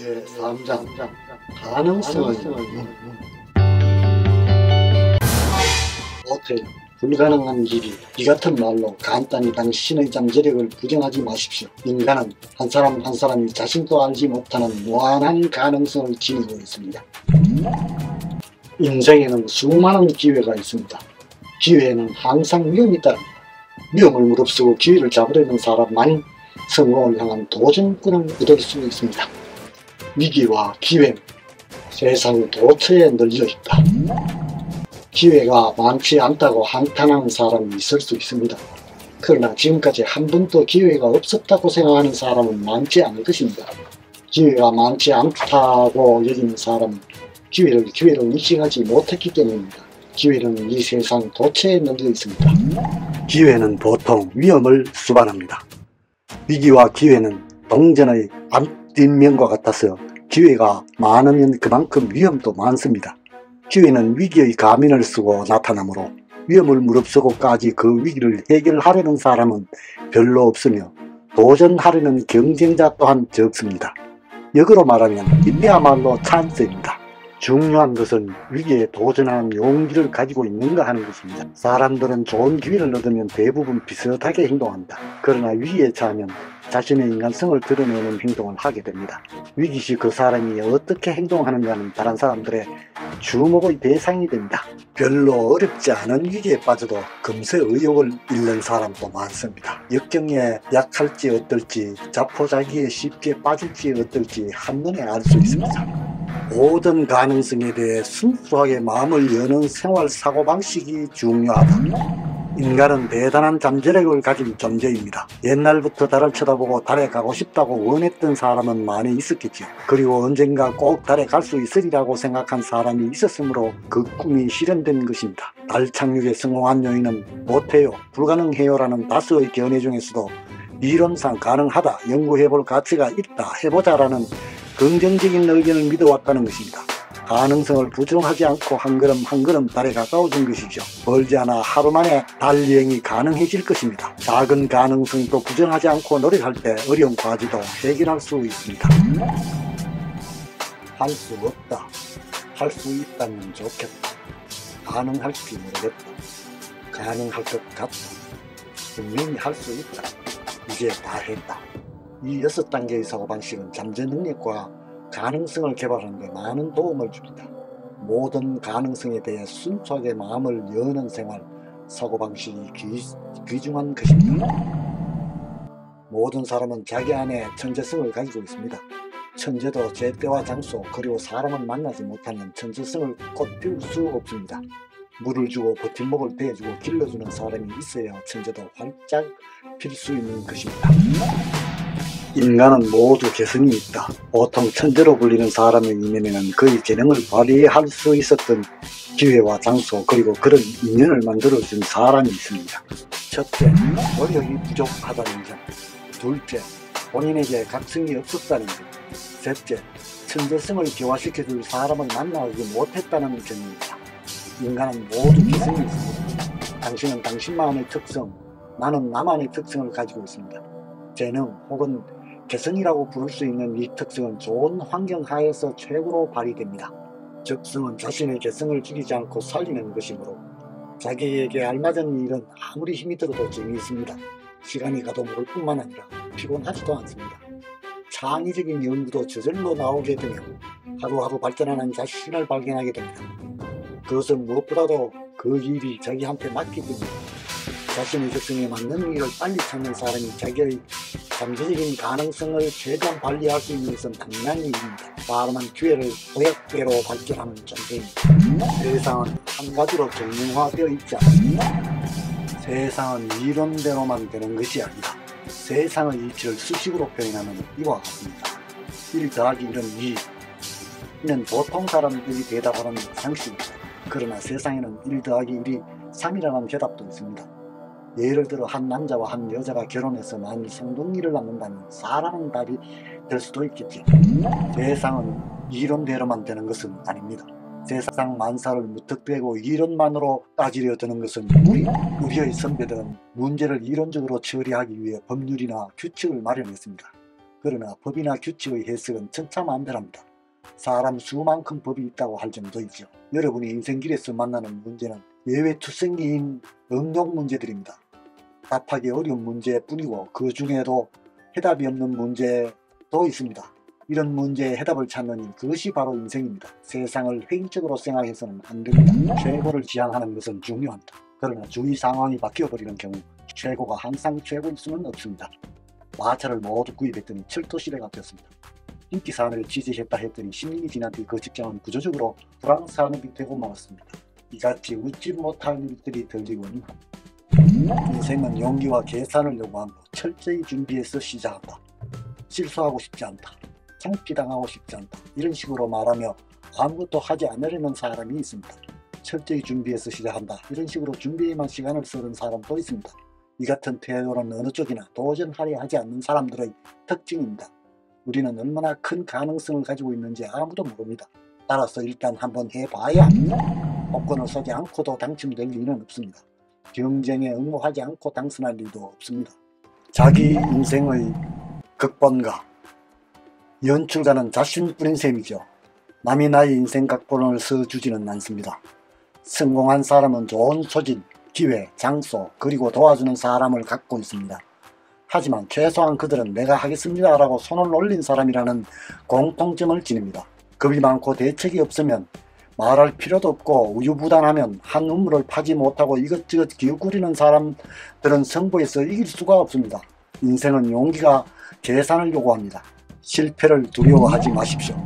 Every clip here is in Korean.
제3장 가능성을 못해요. 불가능한 일이 이 같은 말로 간단히 당신의 잠재력을 부정하지 마십시오. 인간은 한 사람 한 사람이 자신도 알지 못하는 무한한 가능성을 지니고 있습니다. 인생에는 수많은 기회가 있습니다. 기회에는 항상 위험이 따릅니다. 위험을 무릅쓰고 기회를 잡으려는 사람만이 성공을 향한 도전권을 얻을 수 있습니다. 위기와 기회는 세상 도처에 널려있다. 기회가 많지 않다고 한탄하는 사람이 있을 수 있습니다. 그러나 지금까지 한 번도 기회가 없었다고 생각하는 사람은 많지 않을 것입니다. 기회가 많지 않다고 여기는 사람은 기회를 기회로 인식하지 못했기 때문입니다. 기회는 이 세상 도처에 널려 있습니다. 기회는 보통 위험을 수반합니다. 위기와 기회는 동전의 앞뒷면과 같아서 기회가 많으면 그만큼 위험도 많습니다. 기회는 위기의 가면을 쓰고 나타나므로 위험을 무릅쓰고까지 그 위기를 해결하려는 사람은 별로 없으며 도전하려는 경쟁자 또한 적습니다. 역으로 말하면 이때야말로 찬스입니다. 중요한 것은 위기에 도전하는 용기를 가지고 있는가 하는 것입니다. 사람들은 좋은 기회를 얻으면 대부분 비슷하게 행동한다. 그러나 위기에 처하면 자신의 인간성을 드러내는 행동을 하게 됩니다. 위기 시 그 사람이 어떻게 행동하느냐는 다른 사람들의 주목의 대상이 됩니다. 별로 어렵지 않은 위기에 빠져도 금세 의욕을 잃는 사람도 많습니다. 역경에 약할지 어떨지, 자포자기에 쉽게 빠질지 어떨지 한눈에 알 수 있습니다. 모든 가능성에 대해 순수하게 마음을 여는 생활 사고방식이 중요하다. 인간은 대단한 잠재력을 가진 존재입니다. 옛날부터 달을 쳐다보고 달에 가고 싶다고 원했던 사람은 많이 있었겠죠. 그리고 언젠가 꼭 달에 갈 수 있으리라고 생각한 사람이 있었으므로 그 꿈이 실현된 것입니다. 달 착륙에 성공한 요인은 못해요, 불가능해요 라는 다수의 견해 중에서도 이론상 가능하다, 연구해볼 가치가 있다, 해보자라는 긍정적인 의견을 믿어왔다는 것입니다. 가능성을 부정하지 않고 한 걸음 한 걸음 달에 가까워진 것이죠. 멀지 않아 하루 만에 달 여행이 가능해질 것입니다. 작은 가능성도 부정하지 않고 노력할 때 어려운 과제도 해결할 수 있습니다. 할 수 없다, 할 수 있다면 좋겠다, 가능할지 모르겠다, 가능할 것 같다, 분명히 할 수 있다, 이제 다 했다. 이 6단계의 사고방식은 잠재 능력과 가능성을 개발하는 데 많은 도움을 줍니다. 모든 가능성에 대해 순수하게 마음을 여는 생활, 사고방식이 귀중한 것입니다. 모든 사람은 자기 안에 천재성을 가지고 있습니다. 천재도 제때와 장소, 그리고 사람을 만나지 못하면 천재성을 꽃피울 수 없습니다. 물을 주고 버팀목을 대주고 길러주는 사람이 있어야 천재도 활짝 필 수 있는 것입니다. 인간은 모두 개성이 있다. 보통 천재로 불리는 사람의 이면에는 그의 재능을 발휘할 수 있었던 기회와 장소, 그리고 그런 인연을 만들어준 사람이 있습니다. 첫째, 노력이 부족하다는 점. 둘째, 본인에게 각성이 없었다는 점. 셋째, 천재성을 기화시켜줄 사람을 만나지 못했다는 점입니다. 인간은 모두 개성이 있습니다. 당신은 당신만의 특성, 나는 나만의 특성을 가지고 있습니다. 재능 혹은 개성이라고 부를 수 있는 이 특성은 좋은 환경 하에서 최고로 발휘됩니다. 적성은 자신의 개성을 죽이지 않고 살리는 것이므로 자기에게 알맞은 일은 아무리 힘이 들어도 재미있습니다. 시간이 가도 모를 뿐만 아니라 피곤하지도 않습니다. 창의적인 연구도 저절로 나오게 되며 하루하루 발전하는 자신을 발견하게 됩니다. 그것은 무엇보다도 그 일이 자기한테 맡기기 때문에 자신의 적성에 맞는 일을 빨리 찾는 사람이 자기의 잠재적인 가능성을 최대한 발휘할 수 있는 것은 당연한 일입니다. 사람은 기회를 도약대로 발견하는 존재입니다. 세상은 한 가지로 정형화되어 있지 않습니다. 세상은 이론대로만 되는 것이 아니다. 세상의 이치를 수식으로 표현하면 이와 같습니다. 1 더하기 1은 2. 이는 보통 사람들이 대답하는 상식입니다. 그러나 세상에는 1 더하기 1이 3이라는 대답도 있습니다. 예를 들어 한 남자와 한 여자가 결혼해서 만일 쌍둥이를 낳는다면 4라는 답이 될 수도 있겠지. 세상은 이론대로만 되는 것은 아닙니다. 세상 만사를 무턱대고 이론만으로 따지려 드는 것은 우리의 선배들은 문제를 이론적으로 처리하기 위해 법률이나 규칙을 마련했습니다. 그러나 법이나 규칙의 해석은 천차만별합니다. 사람 수만큼 법이 있다고 할 정도이죠. 여러분이 인생길에서 만나는 문제는 예외투성이인 응용 문제들입니다. 답하기 어려운 문제뿐이고 그 중에도 해답이 없는 문제도 있습니다. 이런 문제의 해답을 찾는 일, 그것이 바로 인생입니다. 세상을 획일적으로 생각해서는 안 됩니다. 최고를 지향하는 것은 중요합니다. 그러나 주위 상황이 바뀌어버리는 경우 최고가 항상 최고일 수는 없습니다. 마차를 모두 구입했더니 철도시대가 되었습니다. 인기 산업에 취직했다 했더니 10년이 지난 뒤 그 직장은 구조적으로 불황 산업이 되고 말았습니다. 이같이 웃지 못할 일들이 들리고 있는 인생은 용기와 계산을 요구하므로 철저히 준비해서 시작한다. 실수하고 싶지 않다. 창피당하고 싶지 않다. 이런 식으로 말하며 아무것도 하지 않으려는 사람이 있습니다. 철저히 준비해서 시작한다. 이런 식으로 준비에만 시간을 쓰는 사람도 있습니다. 이 같은 태도는 어느 쪽이나 도전하려 하지 않는 사람들의 특징입니다. 우리는 얼마나 큰 가능성을 가지고 있는지 아무도 모릅니다. 따라서 일단 한번 해봐야 합니다. 복권을 사지 않고도 당첨될 리는 없습니다. 경쟁에 응모하지 않고 당선할 일도 없습니다. 자기 인생의 극본가, 연출가는 자신뿐인 셈이죠. 남이 나의 인생 각본을 써주지는 않습니다. 성공한 사람은 좋은 소질, 기회, 장소, 그리고 도와주는 사람을 갖고 있습니다. 하지만 최소한 그들은 내가 하겠습니다 라고 손을 올린 사람이라는 공통점을 지닙니다. 겁이 많고 대책이 없으면 말할 필요도 없고 우유부단하면 한 우물을 파지 못하고 이것저것 기웃거리는 사람들은 승부에서 이길 수가 없습니다. 인생은 용기가 계산을 요구합니다. 실패를 두려워하지 마십시오.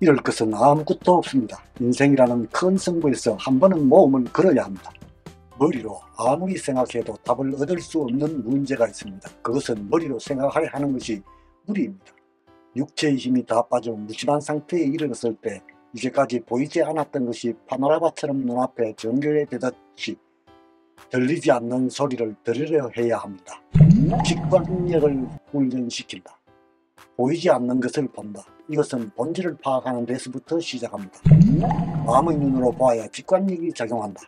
이럴 것은 아무것도 없습니다. 인생이라는 큰 승부에서 한 번은 모험을 걸어야 합니다. 머리로 아무리 생각해도 답을 얻을 수 없는 문제가 있습니다. 그것은 머리로 생각하려 하는 것이 무리입니다. 육체의 힘이 다 빠져 무심한 상태에 이르렀을 때 이제까지 보이지 않았던 것이 파노라마처럼 눈앞에 전개되듯이 들리지 않는 소리를 들으려 해야 합니다. 직관력을 훈련시킨다. 보이지 않는 것을 본다. 이것은 본질을 파악하는 데서부터 시작합니다. 마음의 눈으로 보아야 직관력이 작용한다.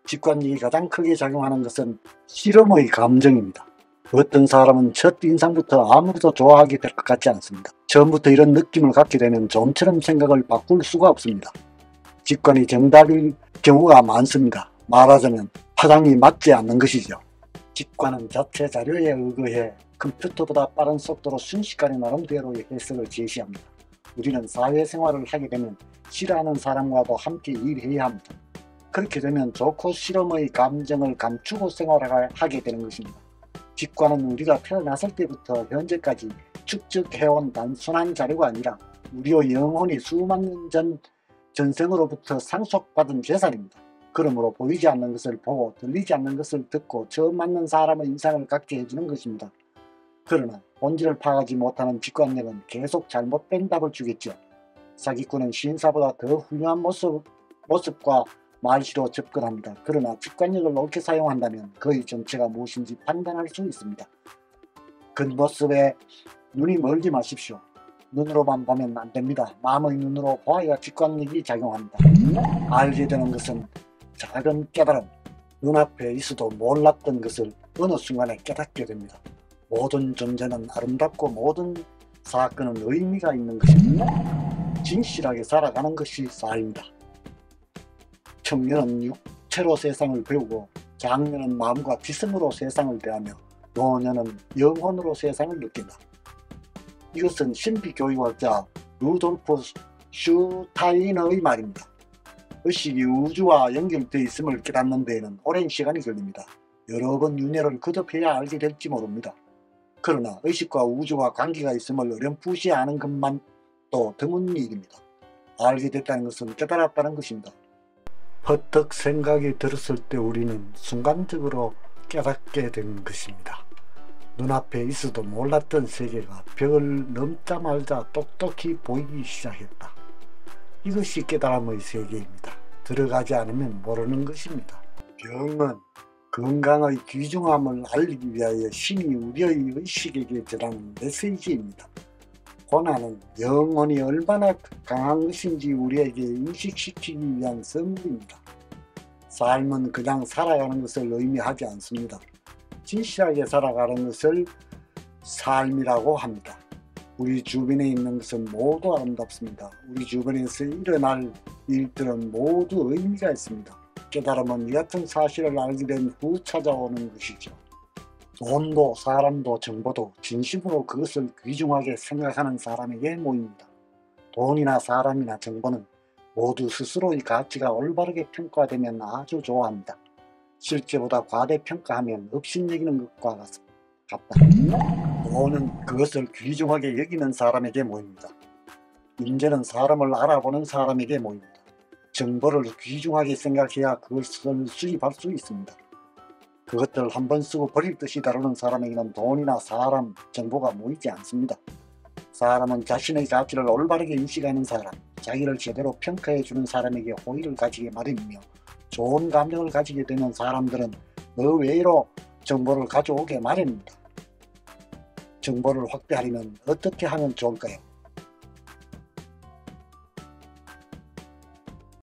직관력이 가장 크게 작용하는 것은 실험의 감정입니다. 어떤 사람은 첫 인상부터 아무도 좋아하게 될 것 같지 않습니다. 처음부터 이런 느낌을 갖게 되면 좀처럼 생각을 바꿀 수가 없습니다. 직관이 정답일 경우가 많습니다. 말하자면 파장이 맞지 않는 것이죠. 직관은 자체 자료에 의거해 컴퓨터보다 빠른 속도로 순식간에 나름대로의 해석을 제시합니다. 우리는 사회생활을 하게 되면 싫어하는 사람과도 함께 일해야 합니다. 그렇게 되면 좋고 싫음의 감정을 감추고 생활을 하게 되는 것입니다. 직관은 우리가 태어났을 때부터 현재까지 축적해온 단순한 자료가 아니라 우리의 영혼이 수만 년 전 전생으로부터 상속받은 재산입니다. 그러므로 보이지 않는 것을 보고 들리지 않는 것을 듣고 처음 만난 사람의 인상을 갖게 해주는 것입니다. 그러나 본질을 파악하지 못하는 직관력은 계속 잘못된 답을 주겠죠. 사기꾼은 시인사보다 더 훌륭한 모습과 말시로 접근합니다. 그러나 직관력을 옳게 사용한다면 그의 정체가 무엇인지 판단할 수 있습니다. 겉모습에 눈이 멀지 마십시오. 눈으로만 보면 안됩니다. 마음의 눈으로 보아야 직관력이 작용합니다. 알게 되는 것은 작은 깨달음, 눈앞에 있어도 몰랐던 것을 어느 순간에 깨닫게 됩니다. 모든 존재는 아름답고 모든 사건은 의미가 있는 것입니다. 진실하게 살아가는 것이 삶이다. 청년은 육체로 세상을 배우고 장년은 마음과 지성으로 세상을 대하며 노년은 영혼으로 세상을 느낀다. 이것은 신비교육학자 루돌프 슈타이너의 말입니다. 의식이 우주와 연결되어 있음을 깨닫는 데에는 오랜 시간이 걸립니다. 여러 번 윤회를 거듭해야 알게 될지 모릅니다. 그러나 의식과 우주와 관계가 있음을 어렴풋이 아는 것만 또 드문 일입니다. 알게 됐다는 것은 깨달았다는 것입니다. 퍼뜩 생각이 들었을 때 우리는 순간적으로 깨닫게 된 것입니다. 눈앞에 있어도 몰랐던 세계가 벽을 넘자마자 똑똑히 보이기 시작했다. 이것이 깨달음의 세계입니다. 들어가지 않으면 모르는 것입니다. 병은 건강의 귀중함을 알리기 위하여 신이 우리의 의식에게 전하는 메시지입니다. 고난은 영혼이 얼마나 강한 것인지 우리에게 인식시키기 위한 선물입니다. 삶은 그냥 살아가는 것을 의미하지 않습니다. 진실하게 살아가는 것을 삶이라고 합니다. 우리 주변에 있는 것은 모두 아름답습니다. 우리 주변에서 일어날 일들은 모두 의미가 있습니다. 깨달음은 이 같은 사실을 알게 된 후 찾아오는 것이죠. 돈도 사람도 정보도 진심으로 그것을 귀중하게 생각하는 사람에게 모입니다. 돈이나 사람이나 정보는 모두 스스로의 가치가 올바르게 평가되면 아주 좋아합니다. 실제보다 과대평가하면 업신여기는 것과 같다. 돈은 그것을 귀중하게 여기는 사람에게 모입니다. 인재는 사람을 알아보는 사람에게 모입니다. 정보를 귀중하게 생각해야 그것을 수입할 수 있습니다. 그것들 한 번 쓰고 버릴 듯이 다루는 사람에게는 돈이나 사람, 정보가 모이지 않습니다. 사람은 자신의 가치를 올바르게 인식하는 사람, 자기를 제대로 평가해주는 사람에게 호의를 가지게 마련이며 좋은 감정을 가지게 되는 사람들은 의외로 정보를 가져오게 마련입니다. 정보를 확대하려면 어떻게 하면 좋을까요?